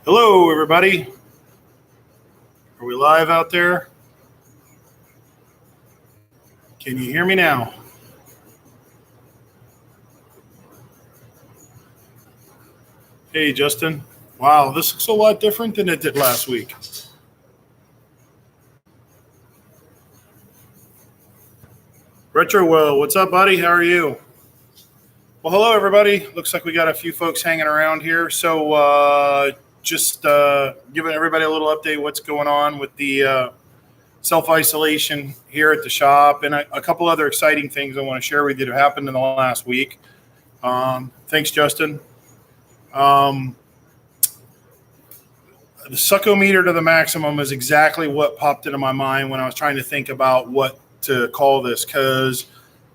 Hello, everybody. Are we live out there? Can you hear me now? Hey, Justin. Wow, this looks a lot different than it did last week. Retro Will, what's up, buddy? How are you? Well, hello, everybody. Looks like we got a few folks hanging around here. So just giving everybody a little update what's going on with the self-isolation here at the shop and a couple other exciting things I want to share with you that happened in the last week. Thanks, Justin. The succometer to the maximum is exactly what popped into my mind when I was trying to think about what to call this, because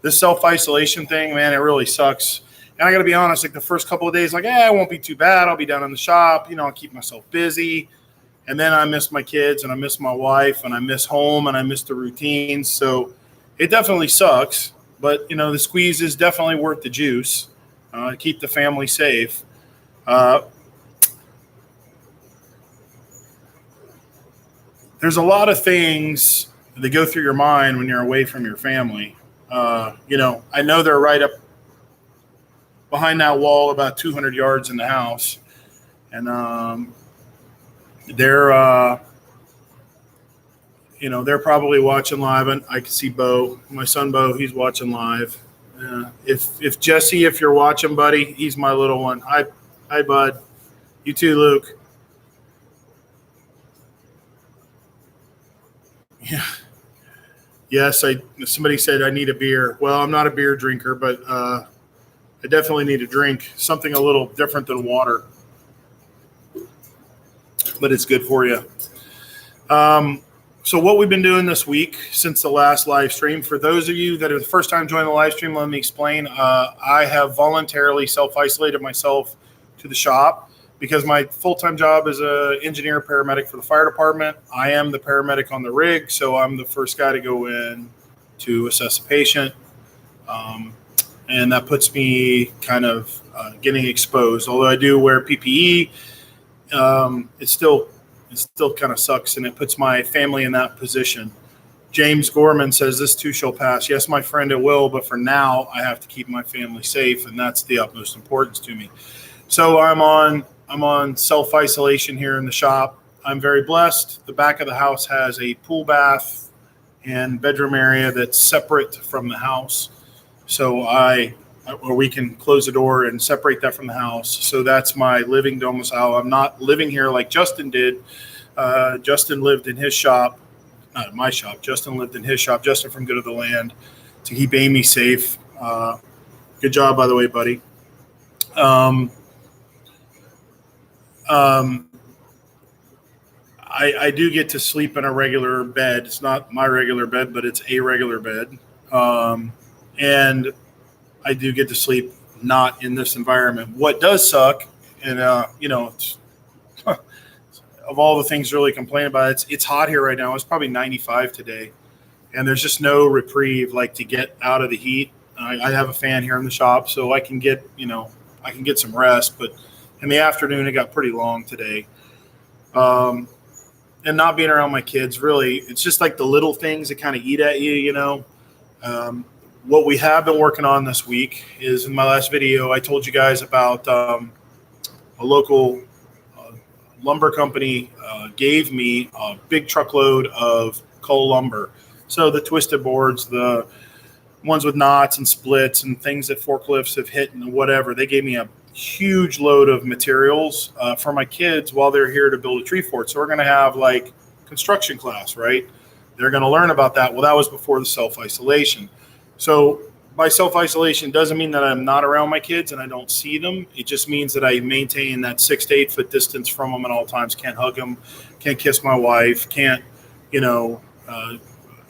this self-isolation thing, man, it really sucks. And I got to be honest, like the first couple of days, like, it won't be too bad. I'll be down in the shop, I'll keep myself busy. And then I miss my kids and I miss my wife and I miss home and I miss the routines. So it definitely sucks. But, the squeeze is definitely worth the juice to keep the family safe. There's a lot of things that go through your mind when you're away from your family. I know they're right up behind that wall about 200 yards in the house. And they're probably watching live. And I can see Bo, my son Bo, he's watching live. If Jesse, if you're watching, buddy, he's my little one. Hi, bud. You too, Luke. Yeah. Yes, somebody said I need a beer. Well, I'm not a beer drinker, but I definitely need a drink, something a little different than water. But it's good for you. So what we've been doing this week since the last live stream, for those of you that are the first time joining the live stream, let me explain. I have voluntarily self-isolated myself to the shop because my full-time job is an engineer paramedic for the fire department. I am the paramedic on the rig, so I'm the first guy to go in to assess a patient. And that puts me kind of getting exposed. Although I do wear PPE, it still kind of sucks, and it puts my family in that position. James Gorman says, this too shall pass. Yes, my friend, it will, but for now, I have to keep my family safe, and that's the utmost importance to me. So I'm on self-isolation here in the shop. I'm very blessed. The back of the house has a pool bath and bedroom area that's separate from the house. So we can close the door and separate that from the house. So that's my living domicile. I'm not living here like Justin did. Justin lived in his shop, not in my shop. Justin lived in his shop. Justin from Good of the Land, to keep Amy safe. Good job, by the way, buddy. I do get to sleep in a regular bed. It's not my regular bed, but it's a regular bed. And I do get to sleep not in this environment. What does suck, and it's, of all the things to really complain about, it's hot here right now. It's probably 95 today, and there's just no reprieve like to get out of the heat. I have a fan here in the shop, so I can get some rest. But in the afternoon, it got pretty long today. And not being around my kids, really, it's just like the little things that kind of eat at you, What we have been working on this week is, in my last video, I told you guys about a local lumber company gave me a big truckload of Cole lumber. So the twisted boards, the ones with knots and splits and things that forklifts have hit and whatever, they gave me a huge load of materials for my kids while they're here to build a tree fort. So we're going to have like construction class, right? They're going to learn about that. Well, that was before the self-isolation. So by self-isolation doesn't mean that I'm not around my kids and I don't see them. It just means that I maintain that 6 to 8 foot distance from them at all times. Can't hug them, can't kiss my wife, can't,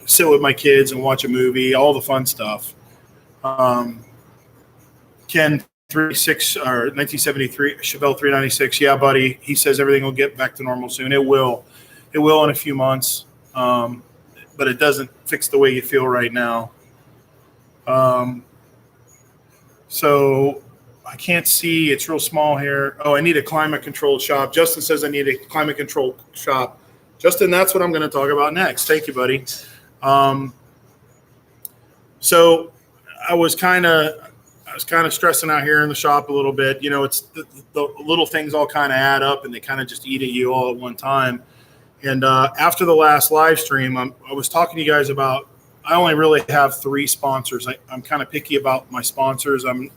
sit with my kids and watch a movie, all the fun stuff. Ken 36 or 1973, Chevelle 396. Yeah, buddy. He says everything will get back to normal soon. It will in a few months. But it doesn't fix the way you feel right now. So I can't see. It's real small here. Oh, I need a climate controlled shop. Justin says I need a climate controlled shop. Justin, that's what I'm going to talk about next. Thank you, buddy. So I was kind of stressing out here in the shop a little bit. You know, it's the little things all kind of add up and they kind of just eat at you all at one time. And after the last live stream, I was talking to you guys about, I only really have 3 sponsors. I'm kind of picky about my sponsors. I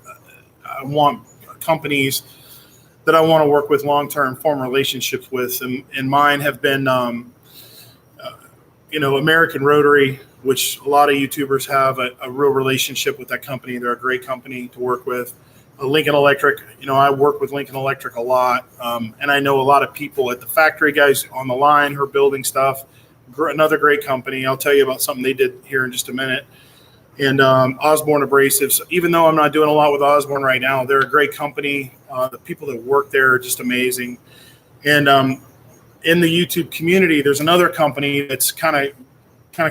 want companies that I want to work with long-term, form relationships with. And mine have been, American Rotary, which a lot of YouTubers have a real relationship with that company. They're a great company to work with. Lincoln Electric, I work with Lincoln Electric a lot. And I know a lot of people at the factory, guys on the line who are building stuff. Another great company. I'll tell you about something they did here in just a minute. And Osborne Abrasives, even though I'm not doing a lot with Osborne right now, they're a great company. The people that work there are just amazing. And in the YouTube community, there's another company that's kind of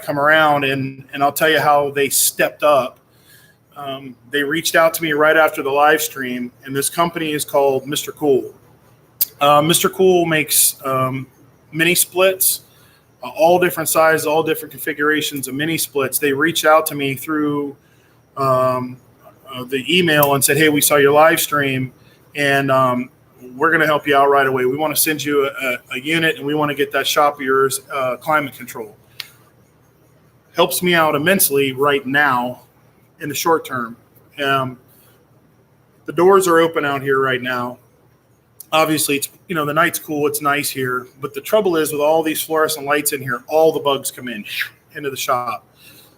come around, and I'll tell you how they stepped up. They reached out to me right after the live stream, and this company is called Mr. Cool. Mr. Cool makes mini splits, all different sizes, all different configurations of mini splits. They reached out to me through the email and said, hey, we saw your live stream, and we're going to help you out right away. We want to send you a unit, and we want to get that shop of yours climate control. Helps me out immensely right now in the short term. The doors are open out here right now. Obviously, it's the night's cool. It's nice here. But the trouble is with all these fluorescent lights in here, all the bugs come into the shop.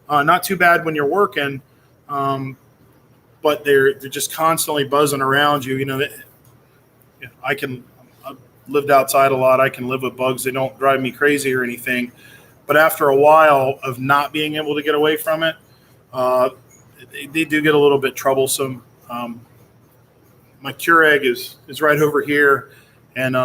Not too bad when you're working, but they're just constantly buzzing around you. I've lived outside a lot. I can live with bugs. They don't drive me crazy or anything. But after a while of not being able to get away from it, they do get a little bit troublesome. My Keurig is right over here, and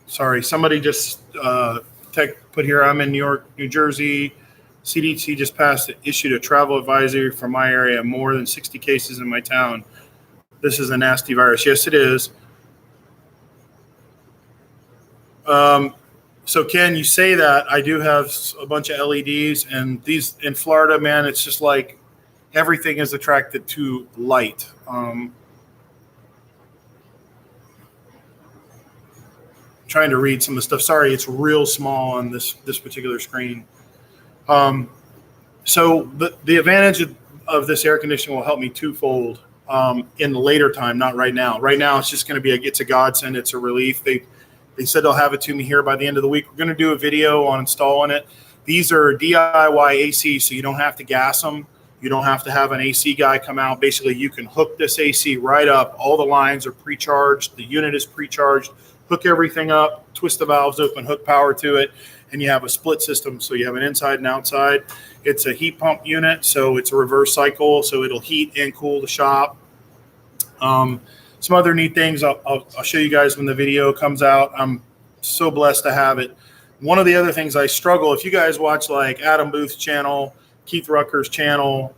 sorry, somebody just put here, I'm in New York, New Jersey. CDC just issued a travel advisory for my area. More than 60 cases in my town. This is a nasty virus. Yes, it is. So Ken, you say that. I do have a bunch of LEDs, and these in Florida, man, it's just like everything is attracted to light. Trying to read some of the stuff. Sorry, it's real small on this particular screen. So the advantage of this air conditioning will help me twofold in the later time, not right now. Right now, it's just going to be it's a godsend. It's a relief. They said they'll have it to me here by the end of the week. We're going to do a video on installing it. These are DIY AC, so you don't have to gas them. You don't have to have an AC guy come out. Basically, you can hook this AC right up. All the lines are pre-charged. The unit is pre-charged. Hook everything up, twist the valves open, hook power to it, and you have a split system. So you have an inside and outside. It's a heat pump unit, so it's a reverse cycle, so it'll heat and cool the shop. Some other neat things I'll show you guys when the video comes out. I'm so blessed to have it. One of the other things I struggle, if you guys watch like Adam Booth's channel, Keith Rucker's channel,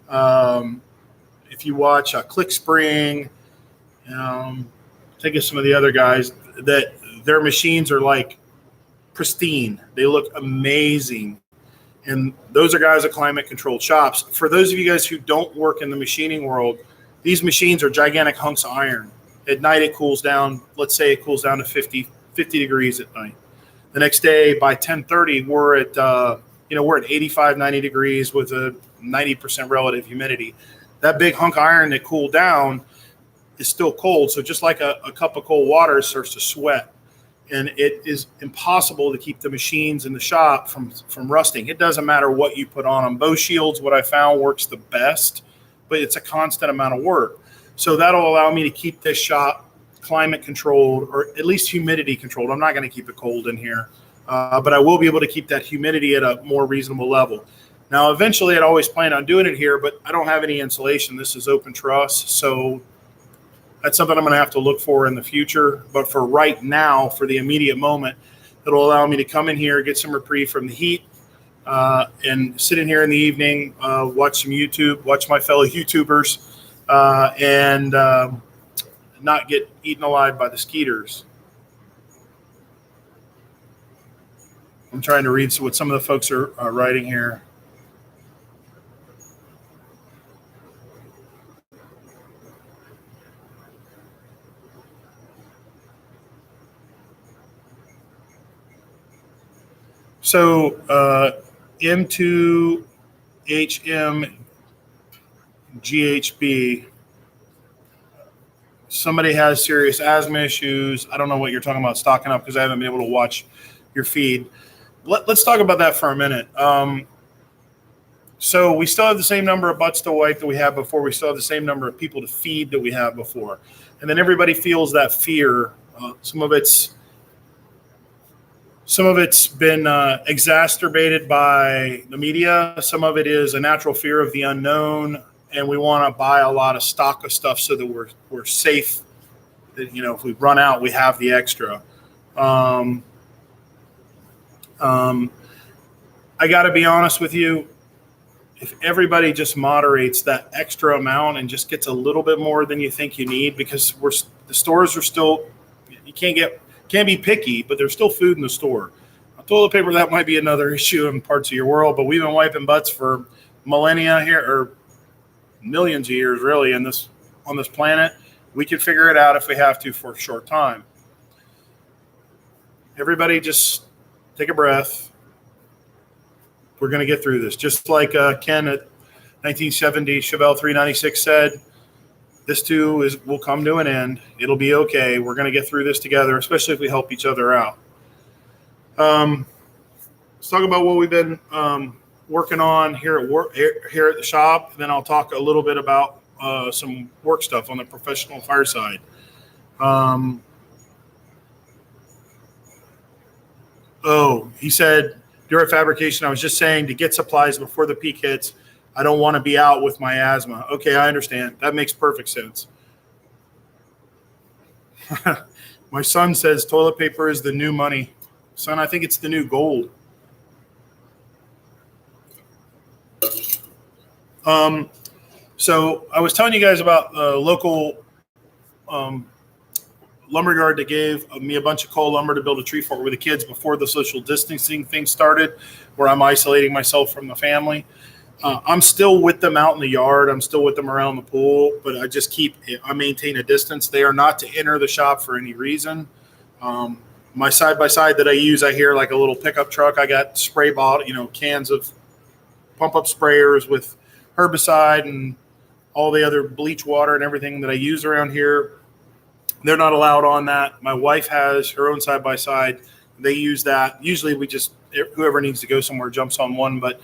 if you watch ClickSpring, think of some of the other guys, that their machines are like pristine. They look amazing. And those are guys at climate controlled shops. For those of you guys who don't work in the machining world, these machines are gigantic hunks of iron. At night, it cools down. Let's say it cools down to 50 degrees at night. The next day, by 10:30, we're at 85, 90 degrees with a 90% relative humidity. That big hunk of iron that cooled down is still cold. So just like a cup of cold water, it starts to sweat. And it is impossible to keep the machines in the shop from rusting. It doesn't matter what you put on them. Bow Shields, what I found, works the best, but it's a constant amount of work. So that'll allow me to keep this shop climate controlled, or at least humidity controlled. I'm not going to keep it cold in here, but I will be able to keep that humidity at a more reasonable level. Now, eventually, I'd always plan on doing it here, but I don't have any insulation. This is open truss, so that's something I'm going to have to look for in the future. But for right now, for the immediate moment, it'll allow me to come in here, get some reprieve from the heat, and sit in here in the evening, watch some YouTube, watch my fellow YouTubers, and not get eaten alive by the skeeters. I'm trying to read what some of the folks are writing here. So M2HMGHB, somebody has serious asthma issues. I don't know what you're talking about stocking up because I haven't been able to watch your feed. Let's talk about that for a minute. So we still have the same number of butts to wipe that we had before. We still have the same number of people to feed that we had before. And then everybody feels that fear. Some of it's been exacerbated by the media. Some of it is a natural fear of the unknown, and we want to buy a lot of stock of stuff so that we're safe. That, if we run out, we have the extra. I got to be honest with you. If everybody just moderates that extra amount and just gets a little bit more than you think you need, because the stores are still, you can't be picky, but there's still food in the store. Toilet paper, that might be another issue in parts of your world, but we've been wiping butts for millennia here, or millions of years really on this planet. We can figure it out if we have to for a short time. Everybody just take a breath. We're going to get through this. Just like Ken at 1970, Chevelle 396 said, this too will come to an end. It'll be okay. We're going to get through this together, especially if we help each other out. Let's talk about what we've been working on here at the shop. And then I'll talk a little bit about some work stuff on the professional fire side. He said, during fabrication, I was just saying to get supplies before the peak hits. I don't want to be out with my asthma. Okay, I understand. That makes perfect sense. My son says toilet paper is the new money. Son, I think it's the new gold. So I was telling you guys about the local lumberyard that gave me a bunch of coal lumber to build a tree fort with the kids before the social distancing thing started, where I'm isolating myself from the family. I'm still with them out in the yard. I'm still with them around the pool, but I maintain a distance. They are not to enter the shop for any reason. My side-by-side that I use, I hear like a little pickup truck. I got spray bottle, cans of pump-up sprayers with herbicide and all the other bleach water and everything that I use around here. They're not allowed on that. My wife has her own side-by-side. They use that. Usually whoever needs to go somewhere jumps on one. But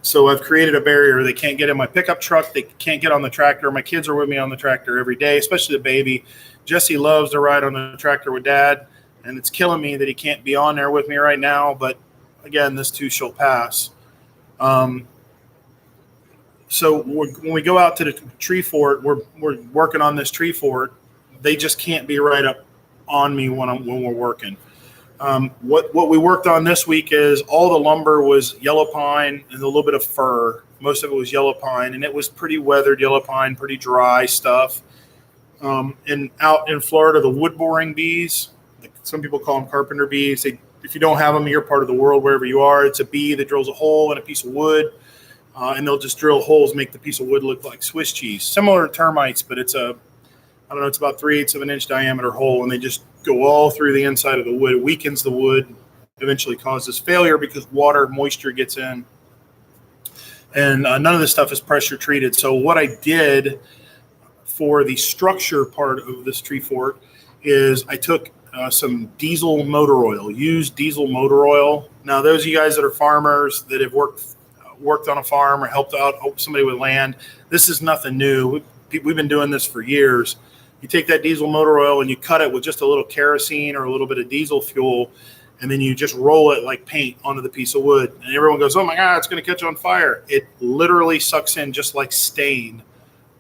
so I've created a barrier. They can't get in my pickup truck. They can't get on the tractor. My kids are with me on the tractor every day, especially the baby. Jesse loves to ride on the tractor with Dad, and it's killing me that he can't be on there with me right now. But again, this too shall pass. So when we go out to the tree fort, we're working on this tree fort. They just can't be right up on me when we're working. What we worked on this week is all the lumber was yellow pine and a little bit of fir. Most of it was yellow pine, and it was pretty weathered yellow pine, pretty dry stuff. And out in Florida, the wood boring bees, some people call them carpenter bees. If you don't have them in your part of the world, wherever you are, it's a bee that drills a hole in a piece of wood, and they'll just drill holes, make the piece of wood look like Swiss cheese. Similar to termites, but it's it's about 3/8 of an inch diameter hole, and they just go all through the inside of the wood. It weakens the wood, eventually causes failure because water, moisture gets in. And none of this stuff is pressure treated. So what I did for the structure part of this tree fort is I took some diesel motor oil, used diesel motor oil. Now, those of you guys that are farmers that have worked on a farm or helped out somebody with land, this is nothing new. We've been doing this for years. You take that diesel motor oil and you cut it with just a little kerosene or a little bit of diesel fuel, and then you just roll it like paint onto the piece of wood. And everyone goes, oh my God, it's going to catch on fire. It literally sucks in just like stain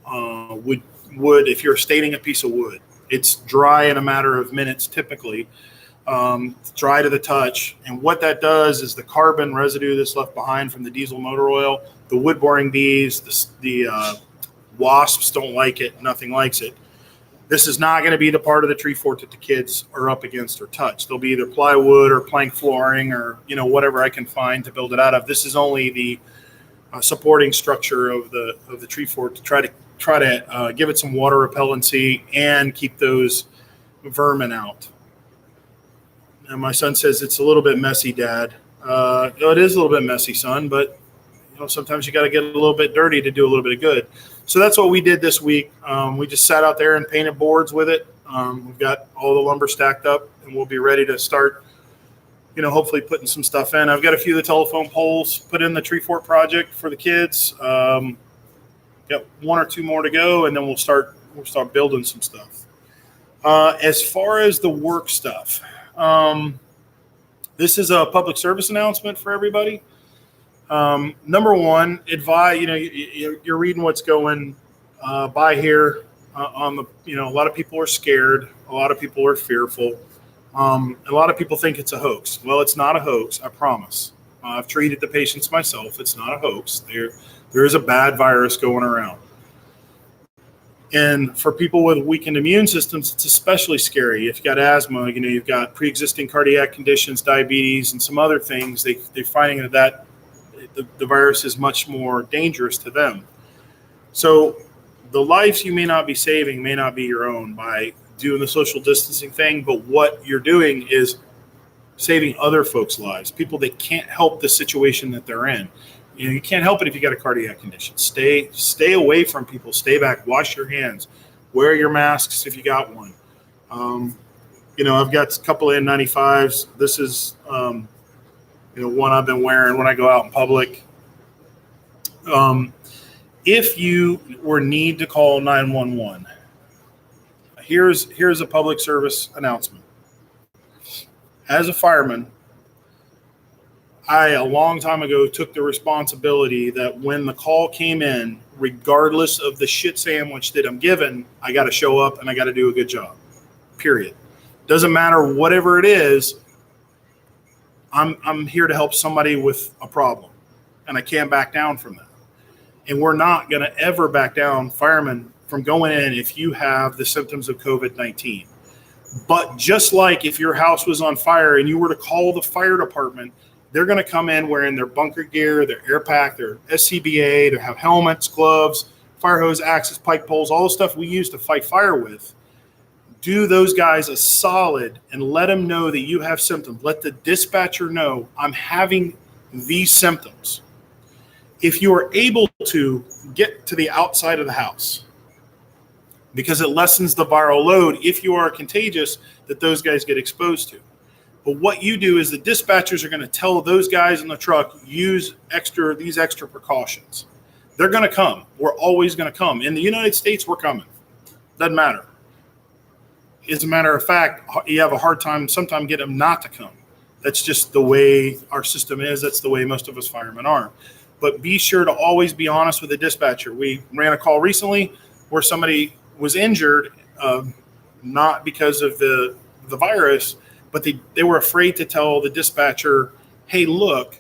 would if you're staining a piece of wood. It's dry in a matter of minutes typically. dry to the touch. And what that does is the carbon residue that's left behind from the diesel motor oil, the wood boring bees, the wasps don't like it. Nothing likes it. This is not going to be the part of the tree fort that the kids are up against or touch. They'll be either plywood or plank flooring or, whatever I can find to build it out of. This is only the supporting structure of the tree fort to try to give it some water repellency and keep those vermin out. And my son says it's a little bit messy, Dad. It is a little bit messy, son, but sometimes you got to get a little bit dirty to do a little bit of good. So that's what we did this week. We just sat out there and painted boards with it. We've got all the lumber stacked up, and we'll be ready to start, hopefully putting some stuff in. I've got a few of the telephone poles put in the tree fort project for the kids. Got one or two more to go, and then we'll start building some stuff. As far as the work stuff, this is a public service announcement for everybody. Number one, advise, you're reading what's going by here on the, a lot of people are scared. A lot of people are fearful. A lot of people think it's a hoax. Well, it's not a hoax. I promise. I've treated the patients myself. It's not a hoax. There is a bad virus going around. And for people with weakened immune systems, it's especially scary. If you've got asthma, you've got pre-existing cardiac conditions, diabetes, and some other things, they're finding that the virus is much more dangerous to them. So the lives you may not be saving may not be your own by doing the social distancing thing, but what you're doing is saving other folks' lives, people that can't help the situation that they're in. You can't help it if you got a cardiac condition. Stay away from people. Stay back. Wash your hands. Wear your masks if you got one. I've got a couple of N95s. This is one I've been wearing when I go out in public. If you need to call 911, here's a public service announcement. As a fireman, I, a long time ago, took the responsibility that when the call came in, regardless of the shit sandwich that I'm given, I got to show up and I got to do a good job, period. Doesn't matter whatever it is. I'm here to help somebody with a problem, and I can't back down from that. And we're not going to ever back down, firemen, from going in if you have the symptoms of COVID-19. But just like if your house was on fire and you were to call the fire department, they're going to come in wearing their bunker gear, their air pack, their SCBA, they have helmets, gloves, fire hose, axes, pike poles, all the stuff we use to fight fire with. Do those guys a solid and let them know that you have symptoms. Let the dispatcher know I'm having these symptoms. If you are able to get to the outside of the house, because it lessens the viral load if you are contagious that those guys get exposed to. But what you do is the dispatchers are going to tell those guys in the truck, use these extra precautions. They're going to come. We're always going to come. In the United States, we're coming. Doesn't matter. As a matter of fact, you have a hard time sometimes getting them not to come. That's just the way our system is. That's the way most of us firemen are. But be sure to always be honest with the dispatcher. We ran a call recently where somebody was injured, not because of the virus, but they were afraid to tell the dispatcher, hey, look,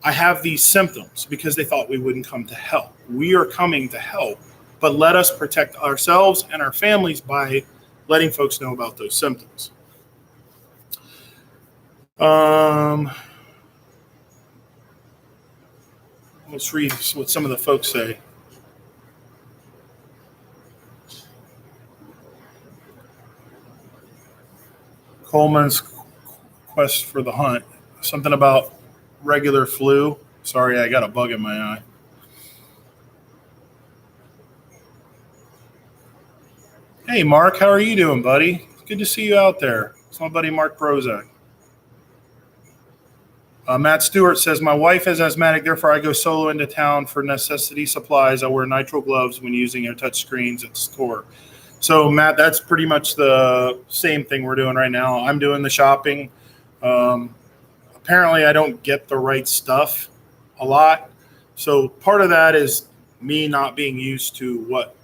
I have these symptoms, because they thought we wouldn't come to help. We are coming to help, but let us protect ourselves and our families by letting folks know about those symptoms. Let's read what some of the folks say. Coleman's quest for the hunt. Something about regular flu. Sorry, I got a bug in my eye. Hey, Mark, how are you doing, buddy? Good to see you out there. It's my buddy Mark Brozak. Matt Stewart says, my wife is asthmatic, therefore I go solo into town for necessity supplies. I wear nitrile gloves when using their touch screens at the store. So, Matt, that's pretty much the same thing we're doing right now. I'm doing the shopping. Apparently, I don't get the right stuff a lot. So part of that is me not being used to what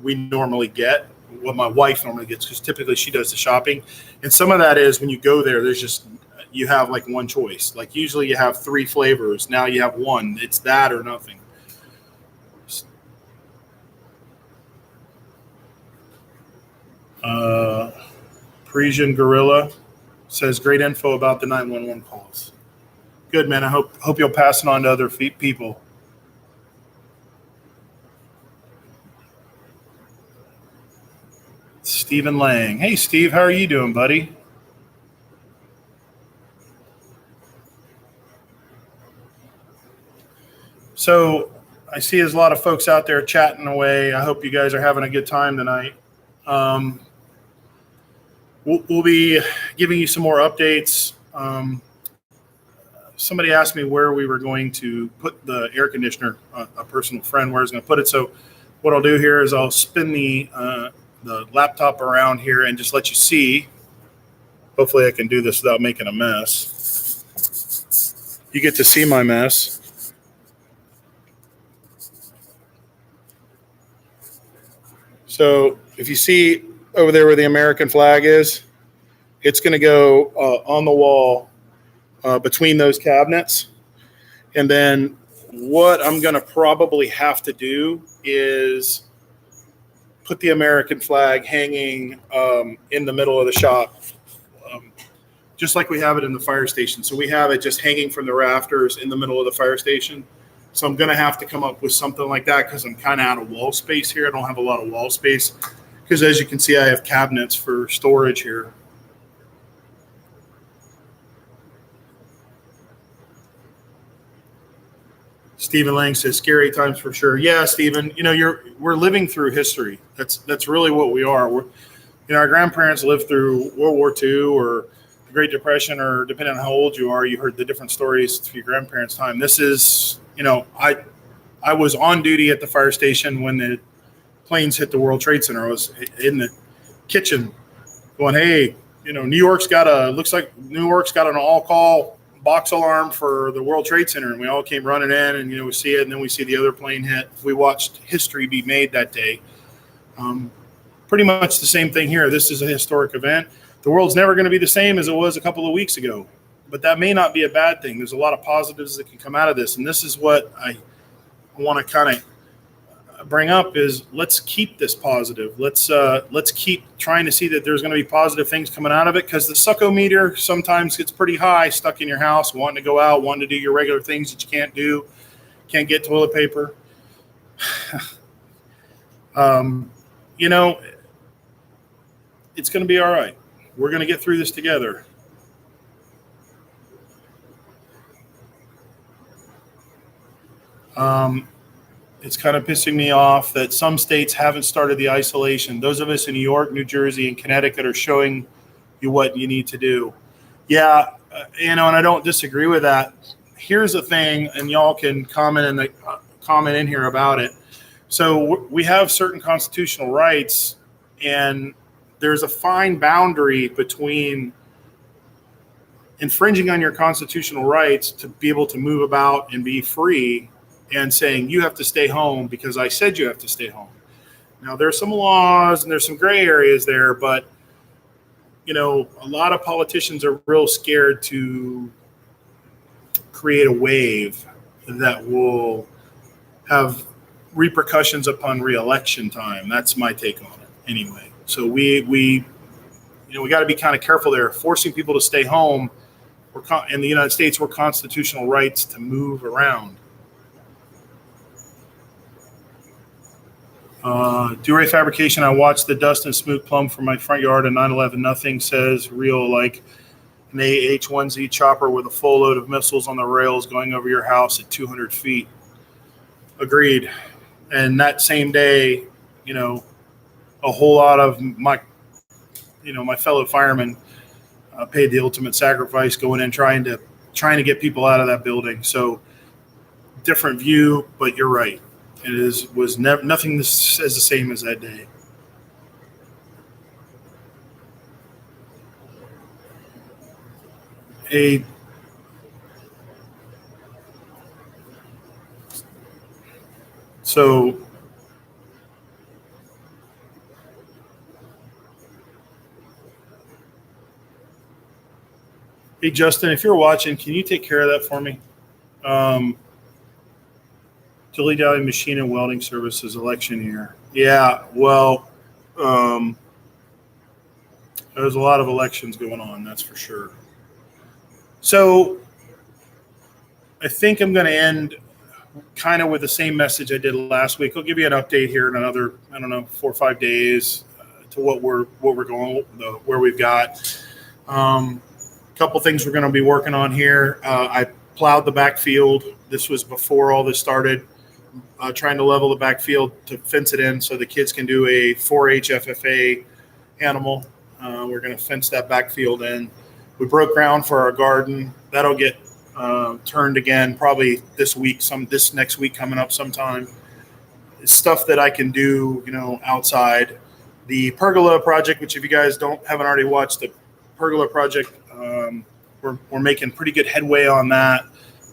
we normally get. what my wife normally gets, because typically she does the shopping. And some of that is when you go there, there's just, you have like one choice. Like usually you have three flavors. Now you have one. It's that or nothing. Uh, Parisian Gorilla says great info about the 911 calls. Good, man. I hope you'll pass it on to other people. Stephen Lang. Hey, Steve, how are you doing, buddy? So I see there's a lot of folks out there chatting away. I hope you guys are having a good time tonight. Um, we'll be giving you some more updates. Somebody asked me where we were going to put the air conditioner. A personal friend where I was going to put it. So what I'll do here is I'll spin the laptop around here and just let you see. Hopefully I can do this without making a mess. You get to see my mess. So if you see over there where the American flag is, it's going to go on the wall between those cabinets. And then what I'm going to probably have to do is put the American flag hanging in the middle of the shop, just like we have it in the fire station. So we have it just hanging from the rafters in the middle of the fire station. So I'm going to have to come up with something like that because I'm kind of out of wall space here. I don't have a lot of wall space because, as you can see, I have cabinets for storage here. Stephen Lang says, "Scary times for sure." Yeah, Stephen. We're living through history. That's really what we are. Our grandparents lived through World War II or the Great Depression, or depending on how old you are, you heard the different stories through your grandparents' time. This is, I was on duty at the fire station when the planes hit the World Trade Center. I was in the kitchen going, "Hey, looks like New York's got an all-call box alarm for the World Trade Center," and we all came running in, and we see it, and then we see the other plane hit. We watched history be made that day. Pretty much the same thing here. This is a historic event. The world's never going to be the same as it was a couple of weeks ago, but that may not be a bad thing. There's a lot of positives that can come out of this, and this is what I want to kind of bring up is let's keep this positive. Let's keep trying to see that there's going to be positive things coming out of it, because the succometer sometimes gets pretty high, stuck in your house, wanting to go out, wanting to do your regular things that you can't do, can't get toilet paper. It's going to be all right. We're going to get through this together. It's kind of pissing me off that some states haven't started the isolation. Those of us in New York, New Jersey, and Connecticut are showing you what you need to do. Yeah, and I don't disagree with that. Here's the thing, and y'all can comment in here about it. So we have certain constitutional rights, and there's a fine boundary between infringing on your constitutional rights to be able to move about and be free, and saying you have to stay home because I said you have to stay home. Now, there's some laws and there's some gray areas there, but a lot of politicians are real scared to create a wave that will have repercussions upon re-election time. That's my take on it anyway. So we got to be kind of careful there. Forcing people to stay home, in the United States, we're constitutional rights to move around. Dewey Fabrication, I watched the dust and smoke plumb from my front yard in 9/11. Nothing says real like an AH-1Z chopper with a full load of missiles on the rails going over your house at 200 feet. Agreed. And that same day, a whole lot of my fellow firemen paid the ultimate sacrifice going in trying to get people out of that building. So different view, but you're right. It was nothing as the same as that day. So Hey, Justin, if you're watching, can you take care of that for me? Dilly Dally Machine and Welding Services election year. Yeah, well, there's a lot of elections going on, that's for sure. So I think I'm going to end kind of with the same message I did last week. I'll give you an update here in another, I don't know, 4 or 5 days to what we're going, where we've got. A couple things we're going to be working on here. I plowed the backfield. This was before all this started. Trying to level the backfield to fence it in so the kids can do a 4-H FFA animal. We're going to fence that backfield in. We broke ground for our garden. That'll get turned again probably this next week coming up sometime. It's stuff that I can do, outside. The pergola project, which if you guys haven't already watched the pergola project, we're making pretty good headway on that.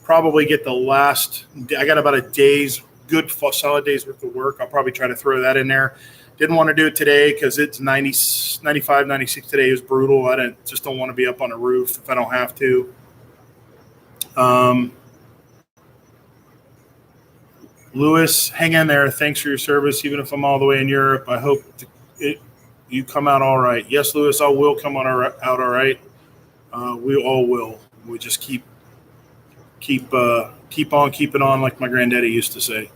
Probably get I got about a day's good solid day's worth of work. I'll probably try to throw that in there. Didn't want to do it today because it's 90, 95, 96 today is brutal. I just don't want to be up on a roof if I don't have to. Lewis, hang in there. Thanks for your service. Even if I'm all the way in Europe, I hope you come out all right. Yes, Lewis, I will come out all right. We all will. We just keep on keeping on, like my granddaddy used to say.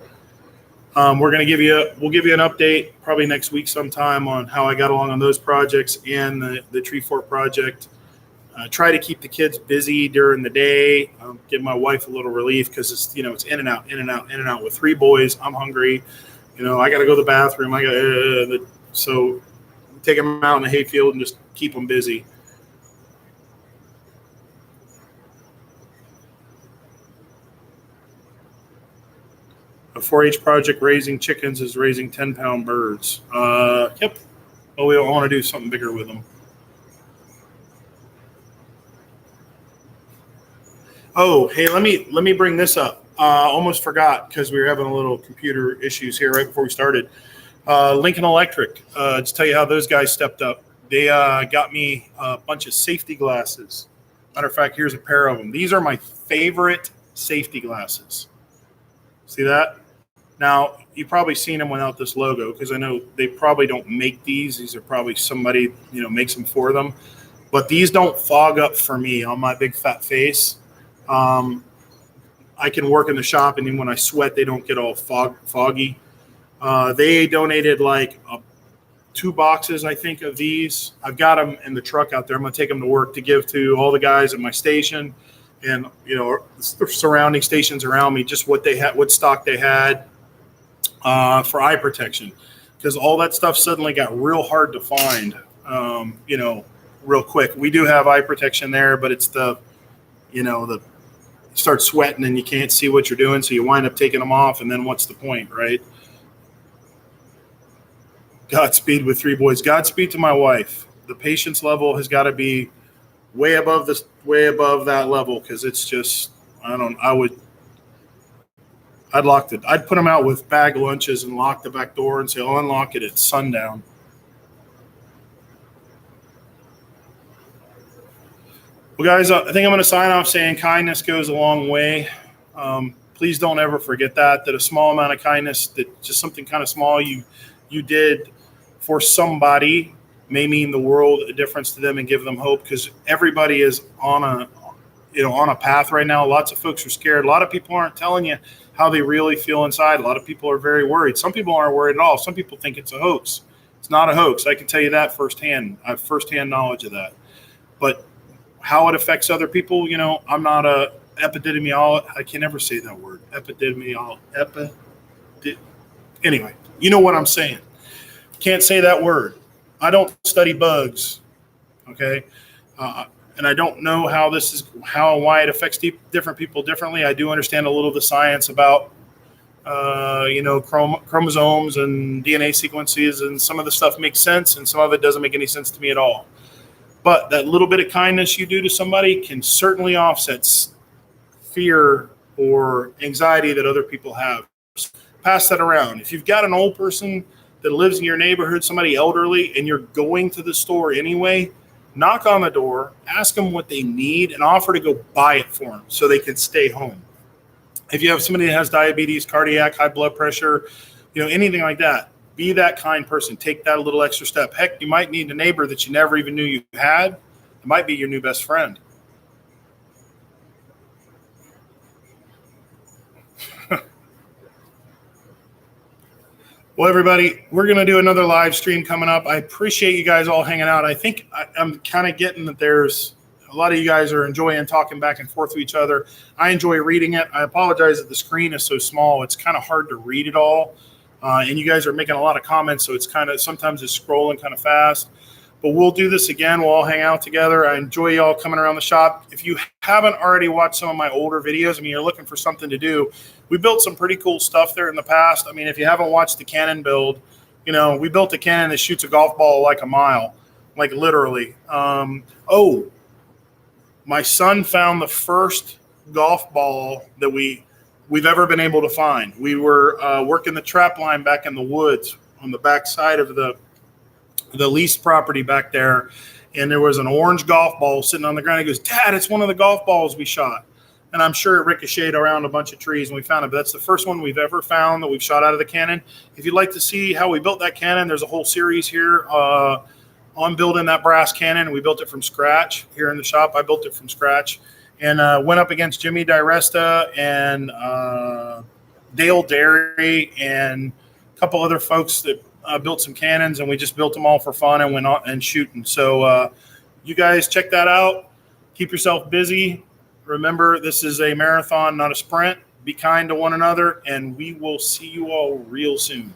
We'll give you an update probably next week sometime on how I got along on those projects and the tree fort project. Try to keep the kids busy during the day. Give my wife a little relief because it's in and out with 3 boys. I'm hungry. I got to go to the bathroom. So take them out in the hayfield and just keep them busy. A 4-H project raising chickens is raising 10-pound birds. Yep. Well, we want to do something bigger with them. Oh, hey, let me bring this up. Almost forgot because we were having a little computer issues here right before we started. Lincoln Electric. To tell you how those guys stepped up. They got me a bunch of safety glasses. Matter of fact, here's a pair of them. These are my favorite safety glasses. See that? Now, you've probably seen them without this logo because I know they probably don't make these. These are probably somebody, makes them for them. But these don't fog up for me on my big fat face. I can work in the shop, and then when I sweat, they don't get all foggy. They donated like 2 boxes, I think, of these. I've got them in the truck out there. I'm going to take them to work to give to all the guys at my station and, the surrounding stations around me, just what they had, what stock they had for eye protection. Because all that stuff suddenly got real hard to find, real quick. We do have eye protection there, but it's you start sweating and you can't see what you're doing, so you wind up taking them off, and then what's the point, right? Godspeed with 3 boys. Godspeed to my wife. The patience level has got to be way above that level because it's just I'd put them out with bag lunches and lock the back door and say, I'll unlock it at sundown. Well, guys, I think I'm going to sign off saying kindness goes a long way. Please don't ever forget that a small amount of kindness, that just something kind of small you did for somebody may mean the world a difference to them and give them hope, because everybody is on a path right now. Lots of folks are scared. A lot of people aren't telling you how they really feel inside. A lot of people are very worried. Some people aren't worried at all. Some people think it's a hoax. It's not a hoax. I can tell you that firsthand. I have firsthand knowledge of that. But how it affects other people, I'm not a epidemiologist. I can never say that word. Anyway, you know what I'm saying. Can't say that word. I don't study bugs, okay? And I don't know how and why it affects different people differently. I do understand a little of the science about, chromosomes and DNA sequences, and some of the stuff makes sense, and some of it doesn't make any sense to me at all. But that little bit of kindness you do to somebody can certainly offset fear or anxiety that other people have. Pass that around. If you've got an old person that lives in your neighborhood, somebody elderly, and you're going to the store anyway, knock on the door, ask them what they need, and offer to go buy it for them so they can stay home. If you have somebody that has diabetes, cardiac, high blood pressure, anything like that, be that kind person. Take that little extra step. Heck, you might need a neighbor that you never even knew you had. It might be your new best friend. Well, everybody, we're going to do another live stream coming up. I appreciate you guys all hanging out. I think I'm kind of getting that there's a lot of you guys are enjoying talking back and forth with each other. I enjoy reading it. I apologize that the screen is so small. It's kind of hard to read it all. And you guys are making a lot of comments, so it's sometimes it's scrolling kind of fast. But we'll do this again. We'll all hang out together. I enjoy y'all coming around the shop. If you haven't already watched some of my older videos, you're looking for something to do, we built some pretty cool stuff there in the past. If you haven't watched the cannon build, we built a cannon that shoots a golf ball like a mile, like literally. My son found the first golf ball that we've ever been able to find. We were working the trap line back in the woods on the back side of the leased property back there, and there was an orange golf ball sitting on the ground. He goes, "Dad, it's one of the golf balls we shot." And I'm sure it ricocheted around a bunch of trees and we found it, but that's the first one we've ever found that we've shot out of the cannon. If you'd like to see how we built that cannon, there's a whole series here on building that brass cannon. We built it from scratch here in the shop. I built it from scratch and went up against Jimmy DiResta and Dale Derry and a couple other folks that built some cannons, and we just built them all for fun and went on and shooting. So you guys check that out. Keep yourself busy. Remember, this is a marathon, not a sprint. Be kind to one another, and we will see you all real soon.